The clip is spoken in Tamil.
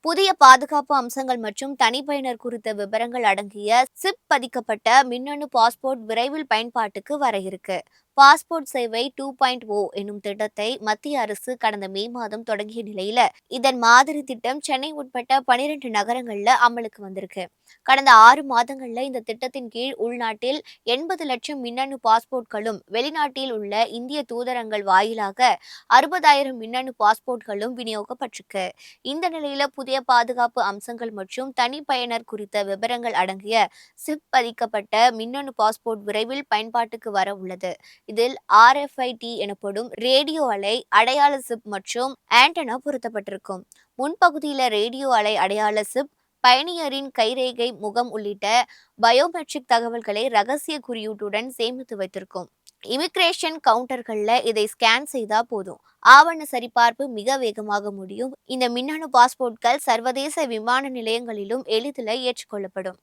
புதிய பாதுகாப்பு அம்சங்கள் மற்றும் தனிப்பயனர் குறித்த விவரங்கள் அடங்கிய சிப் பதிக்கப்பட்ட மின்னணு பாஸ்போர்ட் விரைவில் பயன்பாட்டுக்கு வர இருக்கு. பாஸ்போர்ட் சேவை 2.0 என்னும் திட்டத்தை மத்திய அரசு கடந்த மே மாதம் தொடங்கிய நிலையில இதன் மாதிரி திட்டம் சென்னை உட்பட்ட 12 நகரங்கள்ல அமலுக்கு வந்திருக்கு. கடந்த 6 மாதங்கள்ல இந்த திட்டத்தின் கீழ் உள்நாட்டில் 80 லட்சம் மின்னணு பாஸ்போர்ட்களும், வெளிநாட்டில் உள்ள இந்திய தூதரங்கள் வாயிலாக 60,000 மின்னணு பாஸ்போர்ட்களும் விநியோகப்பட்டிருக்கு. இந்த நிலையில புதிய பாதுகாப்பு அம்சங்கள் மற்றும் தனிப்பயனர் குறித்த விவரங்கள் அடங்கிய சிப் பதிக்கப்பட்ட மின்னணு பாஸ்போர்ட் விரைவில் பயன்பாட்டுக்கு வர உள்ளது. இதில் RFID எனப்படும் ரேடியோ அலை அடையாள சிப் மற்றும் ஆண்டனா பொருத்தப்பட்டிருக்கும். முன்பகுதியில ரேடியோ அலை அடையாள சிப் பயணியரின் கைரேகை, முகம் உள்ளிட்ட பயோமெட்ரிக் தகவல்களை ரகசிய குறியீட்டுடன் சேமித்து வைத்திருக்கும். இமிகிரேஷன் கவுண்டர்கள்ல இதை ஸ்கேன் செய்தா போதும், ஆவண சரிபார்ப்பு மிக வேகமாக முடியும். இந்த மின்னணு பாஸ்போர்ட்கள் சர்வதேச விமான நிலையங்களிலும் எளிதில் ஏற்றுக்கொள்ளப்படும்.